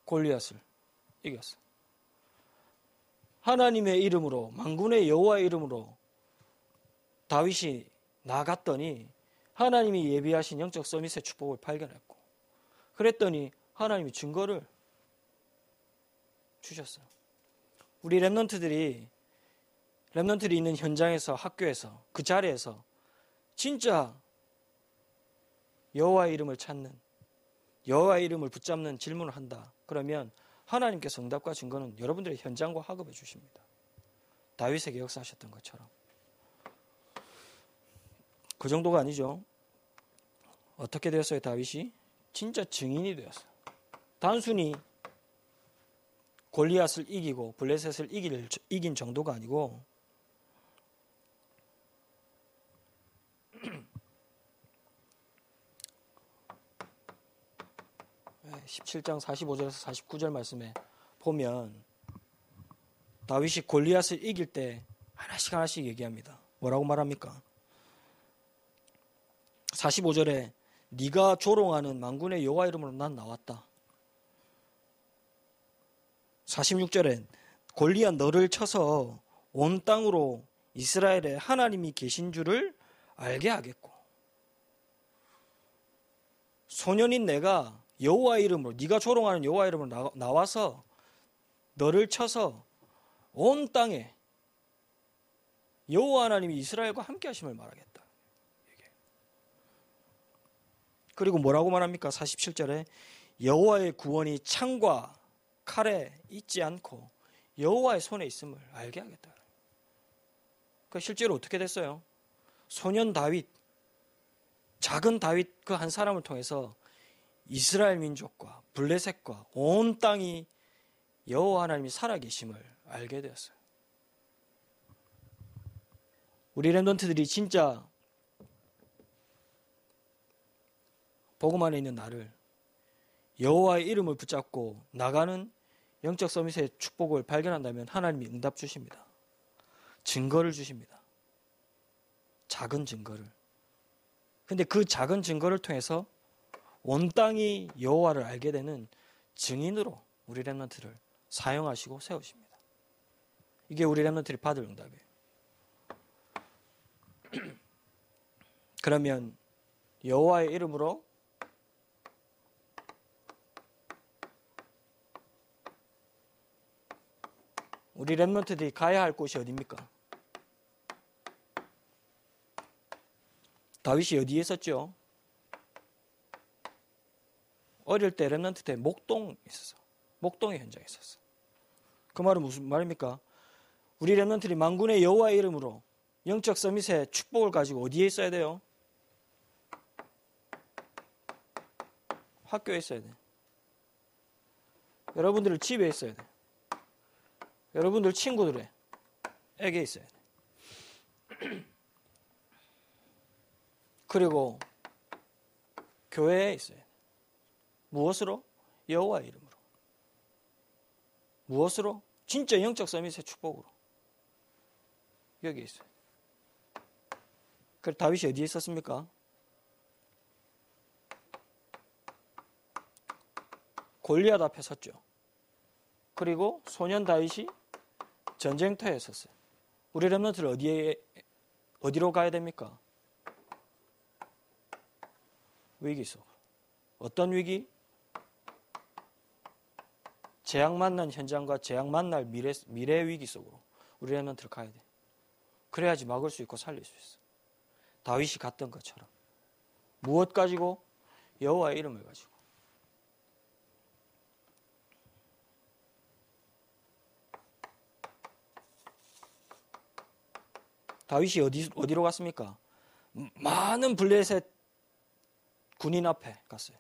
골리앗을 이겼어. 하나님의 이름으로, 만군의 여호와의 이름으로 다윗이 나갔더니 하나님이 예비하신 영적 서밋의 축복을 발견했고, 그랬더니 하나님이 증거를 주셨어요. 우리 렘넌트들이 있는 현장에서, 학교에서, 그 자리에서 진짜 여호와의 이름을 찾는, 여호와의 이름을 붙잡는 질문을 한다. 그러면 하나님께서 응답과 증거는 여러분들의 현장과 학업해 주십니다. 다윗에게 역사하셨던 것처럼. 그 정도가 아니죠. 어떻게 되었어요, 다윗이? 진짜 증인이 되었어요. 단순히 골리앗을 이기고 블레셋을 이긴 정도가 아니고 17장 45절에서 49절 말씀에 보면 다윗이 골리앗을 이길 때 하나씩 얘기합니다. 뭐라고 말합니까? 45절에 네가 조롱하는 만군의 여호와 이름으로 난 나왔다. 46절에 골리앗 너를 쳐서 온 땅으로 이스라엘에 하나님이 계신 줄을 알게 하겠고, 소년인 내가 여호와 이름으로, 네가 조롱하는 여호와 이름으로 나와서 너를 쳐서 온 땅에 여호와 하나님이 이스라엘과 함께 하심을 말하겠다. 그리고 뭐라고 말합니까? 47절에 여호와의 구원이 창과 칼에 있지 않고 여호와의 손에 있음을 알게 하겠다. 그 실제로 어떻게 됐어요? 소년 다윗, 작은 다윗 그 한 사람을 통해서 이스라엘 민족과 블레셋과 온 땅이 여호와 하나님이 살아계심을 알게 되었어요. 우리 렘넌트들이 진짜 복음 안에 있는 나를 여호와의 이름을 붙잡고 나가는 영적 서밋의 축복을 발견한다면 하나님이 응답 주십니다. 증거를 주십니다. 작은 증거를. 근데 그 작은 증거를 통해서 온 땅이 여호와를 알게 되는 증인으로 우리 렘넌트를 사용하시고 세우십니다. 이게 우리 렘넌트들이 받을 응답이에요. 그러면 여호와의 이름으로 우리 렘넌트들이 가야 할 곳이 어디입니까? 다윗이 어디에 있었죠? 어릴 때 렘넌트 때 목동에 있었어. 목동의 현장에 있었어. 그 말은 무슨 말입니까? 우리 렘넌트들이 만군의 여호와의 이름으로 영적 서밋의 축복을 가지고 어디에 있어야 돼요? 학교에 있어야 돼. 여러분들 집에 있어야 돼. 여러분들 친구들에게 있어야 돼. 그리고 교회에 있어야 돼. 무엇으로? 여호와의 이름으로. 무엇으로? 진짜 영적 서밋의 축복으로. 여기에 있어요. 그래서 다윗이 어디에 있었습니까? 골리앗 앞에 섰죠. 그리고 소년 다윗이 전쟁터에 섰어요. 우리 렘넌트를 어디로 가야 됩니까? 위기 속. 어떤 위기? 재앙 만난 현장과 재앙 만날 미래 위기 속으로 우리 렘넌트를 가야 돼. 그래야지 막을 수 있고 살릴 수 있어. 다윗이 갔던 것처럼. 무엇 가지고? 여호와의 이름을 가지고. 다윗이 어디로 갔습니까? 많은 블레셋 군인 앞에 갔어요.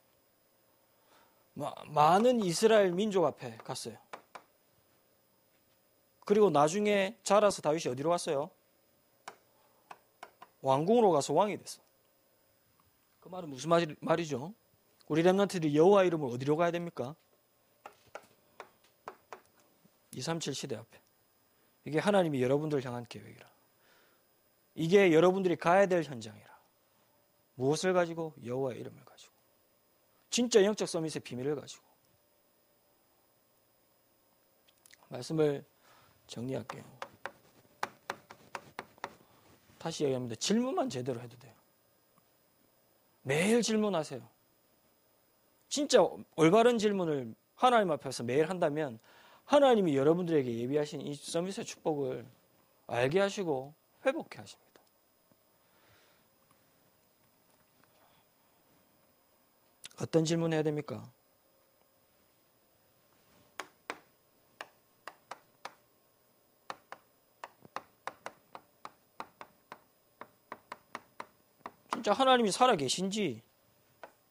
많은 이스라엘 민족 앞에 갔어요. 그리고 나중에 자라서 다윗이 어디로 갔어요? 왕궁으로 가서 왕이 됐어. 그 말은 무슨 말이죠? 우리 렘넌트들이 여호와 이름을 어디로 가야 됩니까? 237 시대 앞에. 이게 하나님이 여러분들을 향한 계획이라. 이게 여러분들이 가야 될 현장이라. 무엇을 가지고? 여호와의 이름을 가지고. 진짜 영적 서밋의 비밀을 가지고. 말씀을 정리할게요. 다시 얘기합니다. 질문만 제대로 해도 돼요. 매일 질문하세요. 진짜 올바른 질문을 하나님 앞에서 매일 한다면 하나님이 여러분들에게 예비하신 이 서밋의 축복을 알게 하시고 회복해 하십니다. 어떤 질문 해야 됩니까? 진짜 하나님이 살아 계신지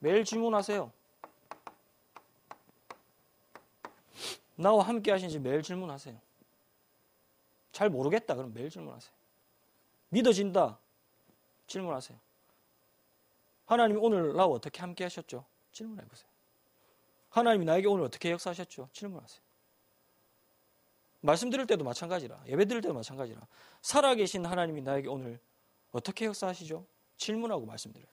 매일 질문하세요. 나와 함께 하신지 매일 질문하세요. 잘 모르겠다. 그럼 매일 질문하세요. 믿어진다. 질문하세요. 하나님이 오늘 나와 어떻게 함께 하셨죠? 질문해보세요. 하나님이 나에게 오늘 어떻게 역사하셨죠? 질문하세요. 말씀 드릴 때도 마찬가지라. 예배 드릴 때도 마찬가지라. 살아계신 하나님이 나에게 오늘 어떻게 역사하시죠? 질문하고 말씀드려요.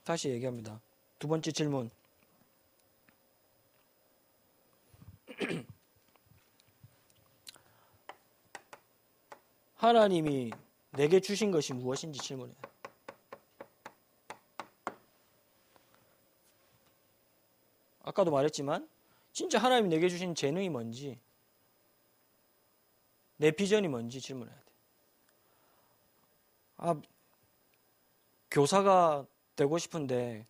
다시 얘기합니다. 두 번째 질문. 하나님이 내게 주신 것이 무엇인지 질문해요. 아까도 말했지만 진짜 하나님이 내게 주신 재능이 뭔지, 내 비전이 뭔지 질문해야 돼. 교사가 되고 싶은데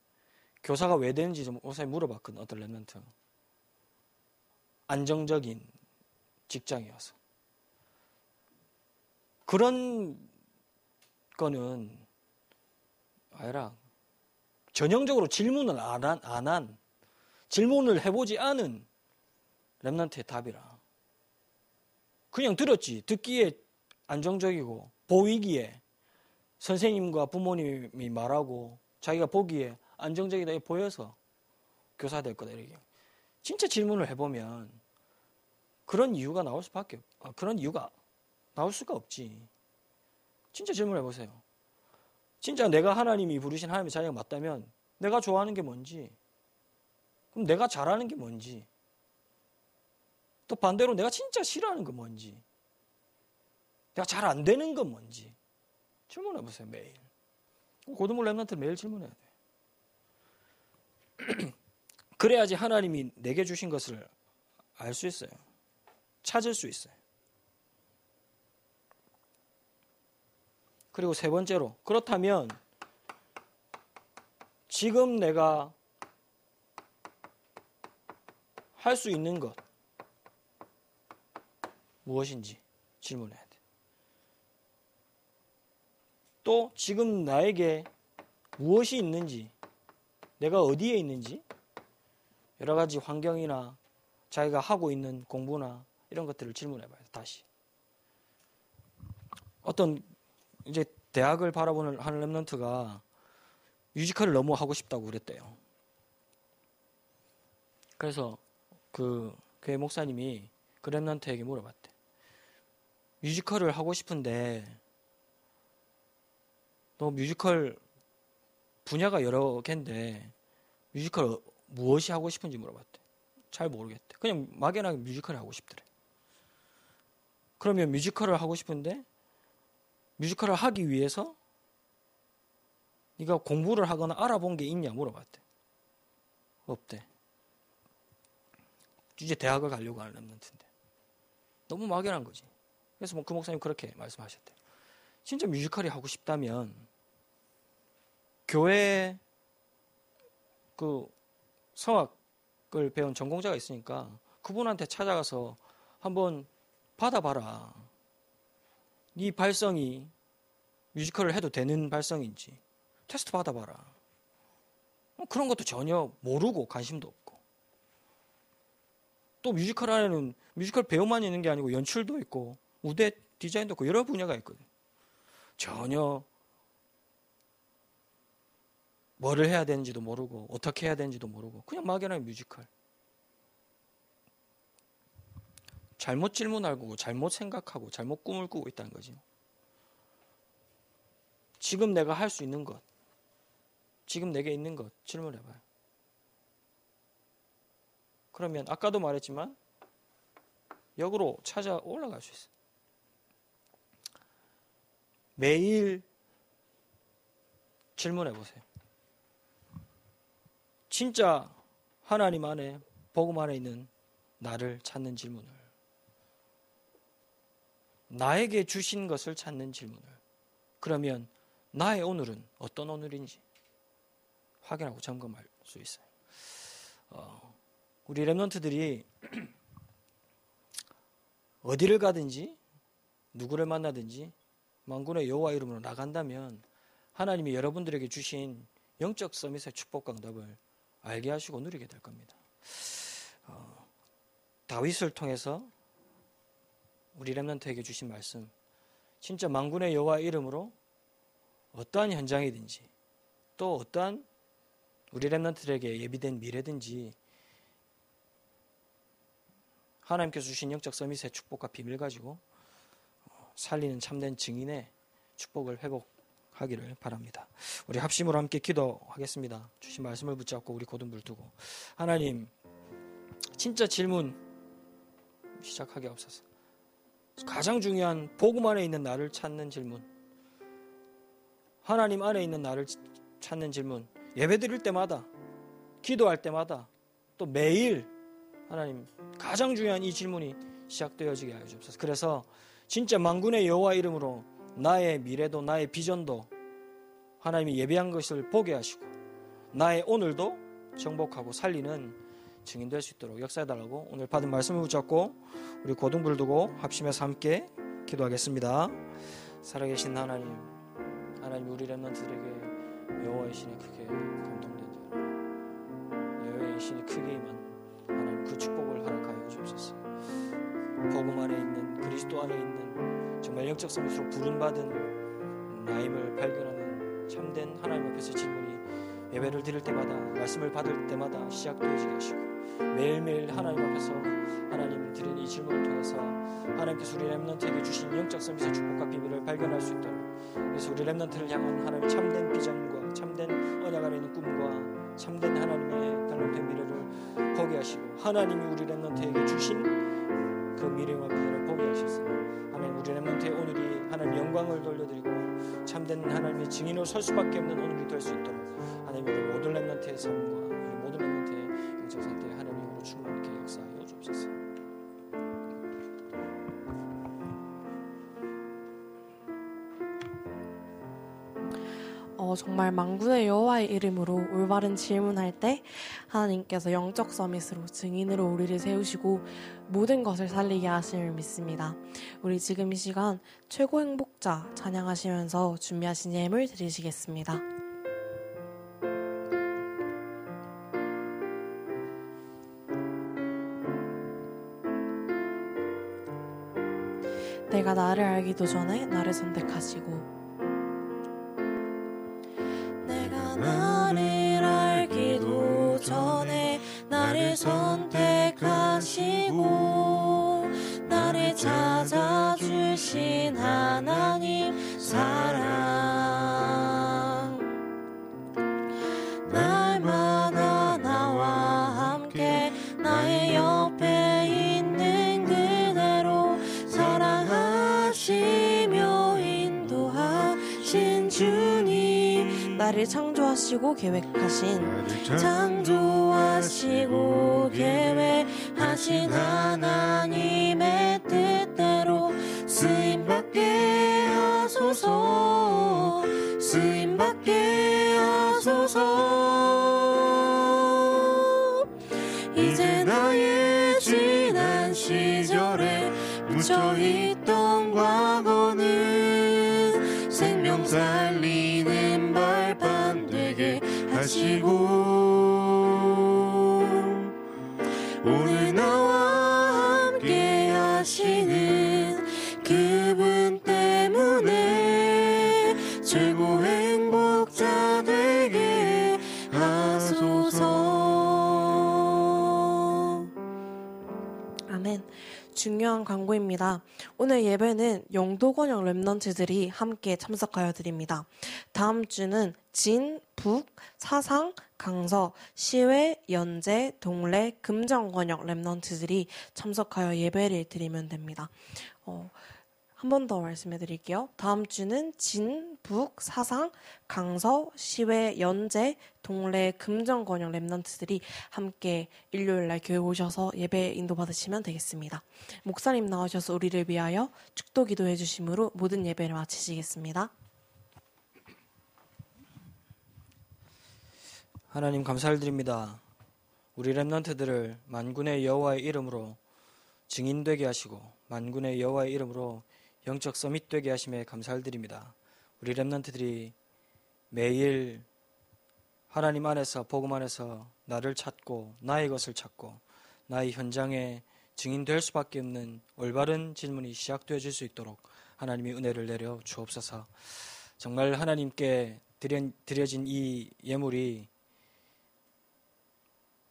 교사가 왜 되는지 좀 요새 물어봤거든. 어떤 렘넌트. 안정적인 직장이어서. 그런 거는 아니라 전형적으로 질문을 안 한, 질문을 해보지 않은 렘넌트의 답이라. 그냥 들었지. 듣기에 안정적이고 보이기에 선생님과 부모님이 말하고 자기가 보기에 안정적이다 보여서 교사 될 거다 이렇게. 진짜 질문을 해보면 그런 이유가 나올 수밖에 그런 이유가 나올 수가 없지. 진짜 질문해보세요. 진짜 내가 하나님이 부르신 하나님의 자녀가 맞다면 내가 좋아하는 게 뭔지, 그럼 내가 잘하는 게 뭔지, 또 반대로 내가 진짜 싫어하는 건 뭔지, 내가 잘 안 되는 건 뭔지 질문해보세요. 매일. 고등부 렘넌트 매일 질문해야 돼. 그래야지 하나님이 내게 주신 것을 알 수 있어요. 찾을 수 있어요. 그리고 세 번째로, 그렇다면 지금 내가 할 수 있는 것 무엇인지 질문해야 돼. 또 지금 나에게 무엇이 있는지, 내가 어디에 있는지, 여러 가지 환경이나 자기가 하고 있는 공부나 이런 것들을 질문해봐요. 다시. 어떤 이제 대학을 바라보는 한 렘넌트가 뮤지컬을 너무 하고 싶다고 그랬대요. 그래서 그 교회 목사님이 그 렘넌트에게 물어봤대. 뮤지컬을 하고 싶은데 너 뮤지컬 분야가 여러 개인데 뮤지컬 무엇이 하고 싶은지 물어봤대. 잘 모르겠대. 그냥 막연하게 뮤지컬을 하고 싶더래. 그러면 뮤지컬을 하고 싶은데 뮤지컬을 하기 위해서 네가 공부를 하거나 알아본 게 있냐 물어봤대. 없대. 이제 대학을 가려고 하는 렘넌트인데 너무 막연한 거지. 그래서 그 목사님 그렇게 말씀하셨대요. 진짜 뮤지컬이 하고 싶다면 교회 그 성악을 배운 전공자가 있으니까 그분한테 찾아가서 한번 받아봐라. 네 발성이 뮤지컬을 해도 되는 발성인지 테스트 받아봐라. 그런 것도 전혀 모르고 관심도 없고. 또 뮤지컬 안에는 뮤지컬 배우만 있는 게 아니고 연출도 있고 무대 디자인도 있고 여러 분야가 있거든요. 전혀 뭐를 해야 되는지도 모르고 어떻게 해야 되는지도 모르고 그냥 막연한 뮤지컬. 잘못 질문하고 잘못 생각하고 잘못 꿈을 꾸고 있다는 거지. 지금 내가 할 수 있는 것, 지금 내게 있는 것 질문해봐요. 그러면 아까도 말했지만 역으로 찾아 올라갈 수 있어요. 매일 질문해보세요. 진짜 하나님 안에 복음 안에 있는 나를 찾는 질문을, 나에게 주신 것을 찾는 질문을. 그러면 나의 오늘은 어떤 오늘인지 확인하고 점검할 수 있어요. 우리 렘넌트들이 어디를 가든지 누구를 만나든지 만군의 여호와 이름으로 나간다면 하나님이 여러분들에게 주신 영적 서밋의 축복과 응답을 알게 하시고 누리게 될 겁니다. 다윗을 통해서 우리 렘넌트에게 주신 말씀, 진짜 만군의 여호와 이름으로 어떠한 현장이든지 또 어떠한 우리 렘넌트들에게 예비된 미래든지 하나님께서 주신 영적 서밋의 축복과 비밀 가지고 살리는 참된 증인의 축복을 회복하기를 바랍니다. 우리 합심으로 함께 기도하겠습니다. 주신 말씀을 붙잡고 우리 고등불 두고 하나님, 진짜 질문 시작하게 없어서 가장 중요한 복음 안에 있는 나를 찾는 질문, 하나님 안에 있는 나를 찾는 질문, 예배드릴 때마다 기도할 때마다 또 매일 하나님 가장 중요한 이 질문이 시작되어지게 하여 주옵소서. 그래서 진짜 만군의 여호와 이름으로 나의 미래도 나의 비전도 하나님이 예비한 것을 보게 하시고 나의 오늘도 정복하고 살리는 증인 될 수 있도록 역사해달라고 오늘 받은 말씀을 붙잡고 우리 고등불 두고 합심해서 함께 기도하겠습니다. 살아계신 하나님, 하나님 우리 렘넌트들에게 여호와의 신이 크게 감동된 자, 여호와의 신이 크게 임한 하나님 그 축복을 허락하여 주옵소서. 복음 안에 있는, 그리스도 안에 있는 정말 영적 서밋으로 부름받은 나임을 발견하는 참된 하나님 앞에서 질문이 예배를 드릴 때마다, 말씀을 받을 때마다 시작되어지게 하시고 매일매일 하나님 앞에서 하나님 드린 이 질문을 통해서 하나님께서 우리 렘넌트에게 주신 영적 서밋의 축복과 비밀을 발견할 수 있도록, 그래서 우리 렘넌트를 향한 하나님의 참된 비전과 참된 언약 안에 있는 꿈과 참된 하나님의 달란트의 미래를 보게 하시고 하나님이 우리 렘넌트에게 주신 그 미래와 비전을 보게 하셔서 하나님 우리 렘넌트의 오늘이 하나님 영광을 돌려드리고 참된 하나님의 증인으로 설 수밖에 없는 오늘이 될 수 있도록 하나님 우리 모든 렘넌트의 삶과 우리 모든 렘넌트의 영적 상태에 하나님의 힘으로 충만하게 역사하여 주옵소서. 정말 만군의 여호와의 이름으로 올바른 질문할 때 하나님께서 영적 서밋으로 증인으로 우리를 세우시고 모든 것을 살리게 하심을 믿습니다. 우리 지금 이 시간 최고 행복자 찬양하시면서 준비하신 예물 드리시겠습니다. 내가 나를 알기도 전에 나를 선택하시고 내가 나를 알기도 전에 나를 선택하시고 나를 찾아주신 하나님 사랑 날마다 나와 함께 나의 옆에 있는 그대로 사랑하시며 인도하신 주님 나를 창조하시고 계획하신 하나님의 뜻대로 쓰임받게 하소서 이제 나의 지난 시절에 묻혀있던 과거는 생명 살리는 발판 되게 하시고 오늘 나와 함께 하시는 그분 때문에 최고 행복자 되게 하소서. 아멘. 중요한 광고입니다. 오늘 예배는 영도권역 랩넌트들이 함께 참석하여 드립니다. 다음 주는 진, 북, 사상, 강서, 시외, 연제, 동래, 금정권역 랩넌트들이 참석하여 예배를 드리면 됩니다. 한 번 더 말씀해 드릴게요. 다음 주는 진, 북, 사상, 강서, 시외, 연제, 동래, 금정권역 랩넌트들이 함께 일요일날 교회 오셔서 예배 인도받으시면 되겠습니다. 목사님 나오셔서 우리를 위하여 축도 기도해 주심으로 모든 예배를 마치시겠습니다. 하나님 감사를 드립니다. 우리 랩넌트들을 만군의 여호와의 이름으로 증인되게 하시고 만군의 여호와의 이름으로 영적 서밋 되게 하심에 감사를 드립니다. 우리 랩넌트들이 매일 하나님 안에서 복음 안에서 나를 찾고 나의 것을 찾고 나의 현장에 증인될 수밖에 없는 올바른 질문이 시작되어질 수 있도록 하나님이 은혜를 내려 주옵소서. 정말 하나님께 드려진 이 예물이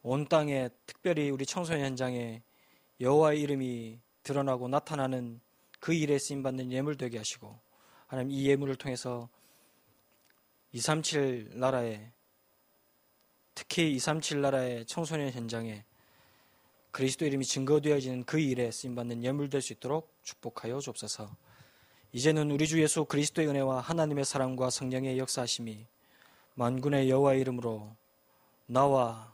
온 땅에 특별히 우리 청소년 현장에 여호와의 이름이 드러나고 나타나는 그 일에 쓰임받는 예물 되게 하시고 하나님 이 예물을 통해서 237 나라에 특히 237 나라의 청소년 현장에 그리스도 이름이 증거되어지는 그 일에 쓰임받는 예물 될 수 있도록 축복하여 주옵소서. 이제는 우리 주 예수 그리스도의 은혜와 하나님의 사랑과 성령의 역사하심이 만군의 여호와의 이름으로 나와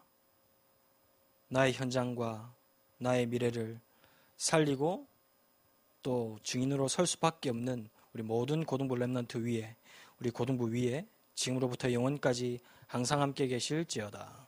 나의 현장과 나의 미래를 살리고 또 증인으로 설 수밖에 없는 우리 모든 고등부 랩넌트 위에 우리 고등부 위에 지금으로부터 영원까지 항상 함께 계실지어다.